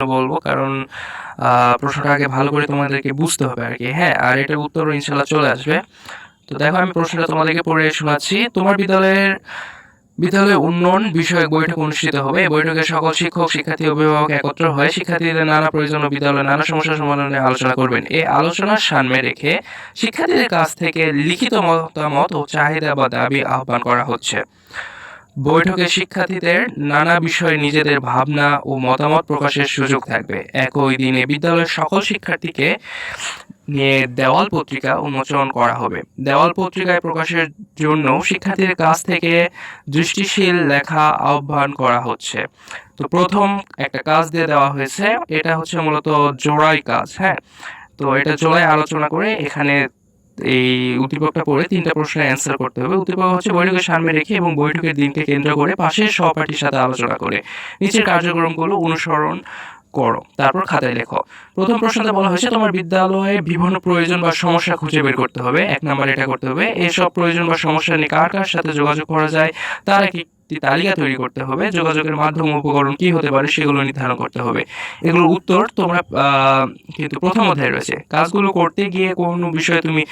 বলবো, কারণ প্রশ্নটা আগে ভালো করে তোমাদেরকে বুঝতে হবে আর কি। হ্যাঁ, আর এটার উত্তরও ইনশাল্লাহ চলে আসবে। তো দেখো, আমি প্রশ্নটা তোমাদেরকে পড়ে শোনাচ্ছি। তোমার বিদ্যালয়ে উন্নয়ন বিষয়ক বৈঠক অনুষ্ঠিত হবে। এই বৈঠকে সকল শিক্ষক, শিক্ষার্থী, অভিভাবক একত্র হয়ে শিক্ষার্থীদের নানা প্রয়োজন ও বিদ্যালয়ের নানা সমস্যা সমাধানে আলোচনা করবেন। এই আলোচনার সামনে রেখে শিক্ষার্থীদের কাছ থেকে লিখিত মতামত ও চাহিদা বা দাবি আহ্বান করা হচ্ছে। বৈঠকে শিক্ষার্থীদের নানা বিষয়ে নিজেদের ভাবনা ও মতামত প্রকাশের সুযোগ থাকবে। একই দিনে বিদ্যালয়ের সকল শিক্ষার্থীকে নিয়ে দেওয়াল পত্রিকা উন্মোচন করা হবে। দেওয়াল পত্রিকায় প্রকাশের জন্য শিক্ষার্থীদের কাছ থেকে দৃষ্টিশীল লেখা আহ্বান করা হচ্ছে। তো প্রথম একটা কাজ দিয়ে দেওয়া হয়েছে, এটা হচ্ছে মূলত জোড়াই কাজ। হ্যাঁ, তো এটা জোড়ায় আলোচনা করে এখানে এই উদ্দীপকটা পড়ে 3টা প্রশ্নের অ্যান্সার করতে হবে। উদ্দীপক হচ্ছে বৈঠকের সামনে রেখে এবং বৈঠকের দিনকে কেন্দ্র করে পাশের সহপাঠীর সাথে আলোচনা করে নিচের কার্যক্রমগুলো অনুসরণ করো, তারপর খাতায় লেখো। প্রথম প্রশ্নতে বলা হয়েছে তোমার বিদ্যালয়ে বিভিন্ন প্রয়োজন বা সমস্যা খুঁজে বের করতে হবে। 1 নাম্বার এটা করতে হবে। এসব প্রয়োজন বা সমস্যা নিয়ে কার কার সাথে যোগাযোগ করা যায় তার একটি তালিকা তৈরি করতে হবে। যোগাযোগের মাধ্যম উপকরণ কি হতে পারে সেগুলো নির্ধারণ করতে হবে। এগুলোর উত্তর তোমরা কিন্তু প্রথম অধ্যায়ে রয়েছে। কাজগুলো করতে গিয়ে কোন বিষয়ে তুমি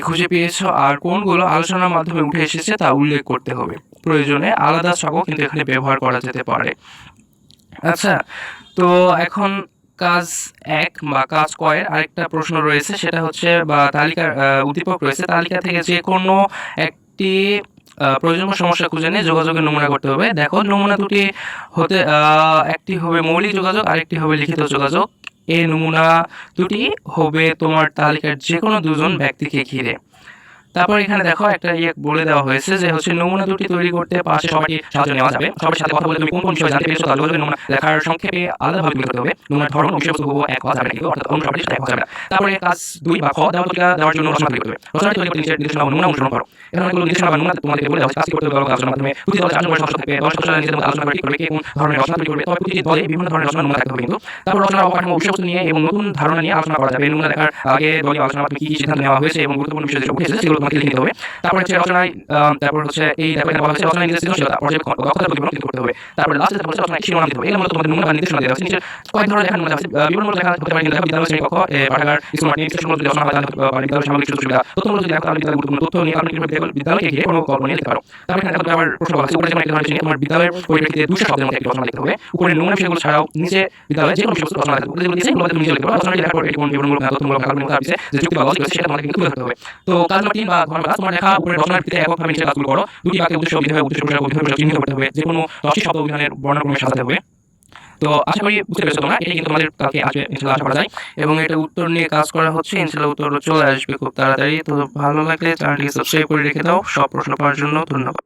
খুঁজে পেয়েছো আর কোনগুলো আলোচনার মাধ্যমে উঠে এসেছে তা উল্লেখ করতে হবে। প্রয়োজনে আলাদা ছকও কিন্তু এখানে ব্যবহার করা যেতে পারে। আচ্ছা, তো এখন কাজ 1 বা কাজ কয়ের আরেকটা প্রশ্ন রয়েছে, সেটা হচ্ছে বা তালিকার উদ্দীপক রয়েছে। তালিকা থেকে যে কোনো একটি প্রয়োজন বা সমস্যা খুঁজে নিয়ে যোগাযোগের নমুনা করতে হবে। দেখো, নমুনা দুটি হতে একটি হবে মৌলিক যোগাযোগ, আরেকটি হবে লিখিত যোগাযোগ। এই নমুনা দুটি হবে তোমার তালিকার যে কোনো দুজন ব্যক্তিকে ঘিরে। তারপর এখানে দেখো একটা বলে দেওয়া হয়েছে যে হচ্ছে নমুনা দুটি তৈরি করতে পাশে সবারই সাহায্য নেওয়া যাবে। সবার সাথে কথা বলে তুমি কোন কোন বিষয় জানতে পেরেছো তার যোগাযোগের নমুনা লেখার সংক্ষেপে আলাদাভাবে তুলে ধরতে হবে। নমুনার ধরন ও বিষয়বস্তু এক হওয়া যাবে না, কিন্তু অর্থাৎ অন্য সবারই সাথে এক হওয়া যাবে না। তারপরে কাজ 2 বা খ দেওয়াল পত্রিকা দেওয়ার জন্য রচনা তৈরি করতে হবে। রচনা তৈরি করতে নিচের নির্দেশনা বা নমুনা অনুসরণ করো। এখানে অনেকগুলো নির্দেশনা বা নমুনা তোমাদেরকে বলে দেওয়া হয়েছে। কাজটি করতে হবে আলোচনার মাধ্যমে। প্রতি দলে 4 জন করে সদস্য থাকবে। 10 সদস্য নিজেদের মধ্যে আলোচনা করে ঠিক করবে কে কোন ধরনের রচনা তৈরি করবে। তবে প্রতিটি দলে বিভিন্ন ধরনের রচনা নমুনা থাকতে হবে কিন্তু। তারপর রচনার অবকাঠামো বিষয়বস্তু নিয়ে এবং নতুন ধারণা নিয়ে আলোচনা করা যাবে। নমুনা দেখার আগে দলীয় আলোচনার মাধ্যমে কি সিদ্ধান্ত নেওয়া হয়েছে এবং গুরুত্বপূর্ণ বিষয় যেটা উঠে এসেছে সেগুলো তোমাকে লিখে নিতে হবে। তারপর হচ্ছে রচনায় তারপর হচ্ছে এই দেখো এখানে বলা হয়েছে রচনায় নিজের সৃজনশীলতা পর্যবেক্ষণ দক্ষতা প্রতিফলন করতে হবে। তারপরে লাস্টে যেটা বলেছে রচনায় শিরোনাম দিতে হবে। এগুলো মূলত তোমাদের নমুনা বা নির্দেশনা দেওয়া হয়েছে। নিচে কয়েক ধরনের লেখা নমুনা আছে। বিভিন্ন লেখা হতে পারে, লেখা বিদ্যালয় শ্রেণী কক্ষ, পাঠাগার, স্কুল মাঠ নিয়ে বিশেষগুলো যদি রচনা হয় তাহলে বিদ্যালয় সামগ্রিক সুযোগ সুবিধা তথ্যগুলো যদি লেখো তাহলে বিদ্যালয় গুরুত্বপূর্ণ তথ্য নিয়ে আপনি কিভাবে বিদ্যালয়কে ঘিরে কোনো গল্প নিয়ে লিখতে পারো। তারপর এখানে দেখো আমার প্রশ্ন বলা হচ্ছে উপরে যেমন একটা ধরনের তোমার বিদ্যালয়ের পরিপ্রেক্ষিতে 200 শব্দের মধ্যে একটি রচনা লিখতে হবে। উপরে নমুনা বিষয়গুলো ছাড়াও নিচে বিদ্যালয়ে যে কোনো বিষয়বস্তু রচনা লিখতে হবে। যেগুলো দিয়েছে এগুলো তুমি নিজে লিখতে পারো। রচনাটি লেখার পর এটি কোন বিবরণমূলক না তথ্যমূলক না কাল্পনিক আছে যে যুক্তি বা লজিক আছে সেটা তোমাকে কিন্তু তুলে ধরতে হবে। তো কাজ নম্বর 3 বা ঘ নম্বর কাজ তোমার লেখা উপরে রচনার ভিত্তিতে এককভাবে নিচে কাজগুলো করো। দুটি বাক্যে উদ্দেশ্য বিধেয় উদ্দেশ্য প্রসারক অভিধেয় প্রসারক চিহ্নিত করতে হবে। যে কোনো 10টি শব্দ অভিধানের বর্ণক্রমে সাজাতে হবে। তো আশা করি বুঝতে পেরেছো তোমরা। এটাই কিন্তু তোমাদের কালকে আসবে ইনশাআল্লাহ, আশা করা যায়। এবং এটা উত্তর নিয়ে কাজ করা হচ্ছে, ইনশাআল্লাহ উত্তর চলে আসবে খুব তাড়াতাড়ি। তো ভালো লাগলে চ্যানেলটিকে সাবস্ক্রাইব করে রেখে দাও সব প্রশ্ন পাওয়ার জন্য। ধন্যবাদ।